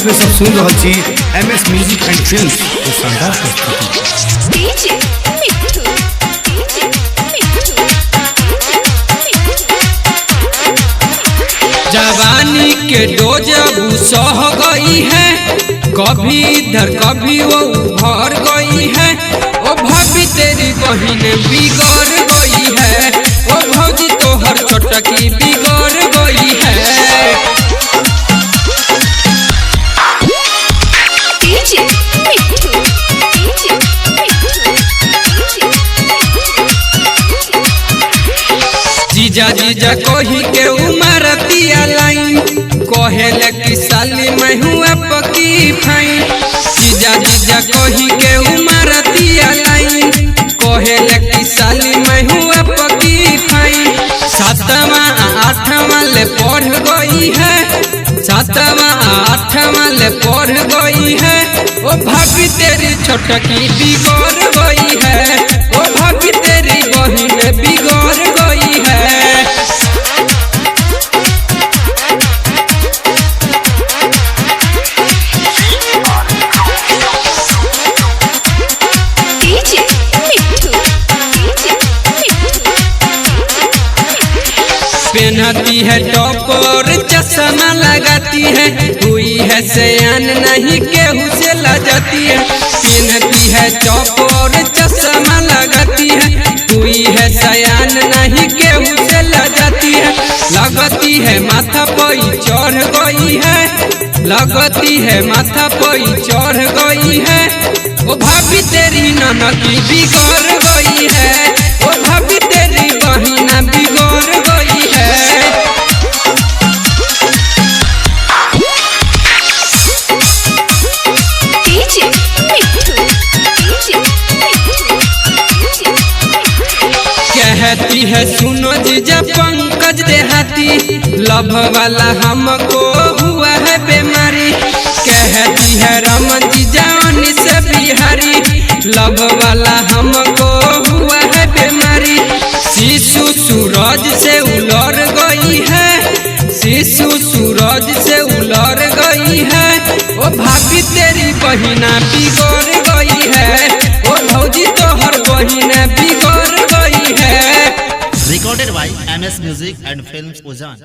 में सब सुन रहा छी एमएस म्यूजिक एंड फिल्म्स के शानदार प्रस्तुति। जवानी के डोज सह गई है, कभी इधर कभी वो भर गई है। ओ भाभी तेरी बहिन बिगड़ गई है, ओ भौजी तोहर छोटकी बिगड़ गई है। जीजा जीजा कोही के उमर पिया लाइन, कोहेल की साली मैं हुआ पकी फाइन। जीजा जीजा कोही के उमर पिया लाइन, कोहेल की साली मैं हुआ पकी फाइन। सातवा आठवा ले पढ़ गई है, सातवा आठवा ले पढ़ गई है। ओ भाभी तेरी छोटकी बिगड़ गई है, ओ भाभी तेरी बहिन बिगड़ गई है। पहनती है टॉप और चश्मा लगाती है, हुई है सयान नहीं केहू से लजाती है। पहनती है टॉप और चश्मा लगाती है, हुई है सयान नहीं केहू से लजाती है। लगती है माथा पर चढ़ गई है, लगती है माथा पर चढ़ गई है। ओ भाभी तेरी ननकी बिगड़ गई है, ओ भाभी तेरी बहिना बिगड़ गई है। कहती है सुनो जीजा पंकज देहाती, लव वाला हमको हुआ है बीमारी। कहती है रमन जीजा से बिहारी, लव वाला हमको हुआ है बीमारी। शिशु सूरज से उलर गई है, शिशु सूरज से उलर गई है। ओ भाभी तेरी बहिना बिगड़ गई है, ओ भौजी तोहर बहिना बिगड़ गई है। Recorded by MS Music and Films Ozan।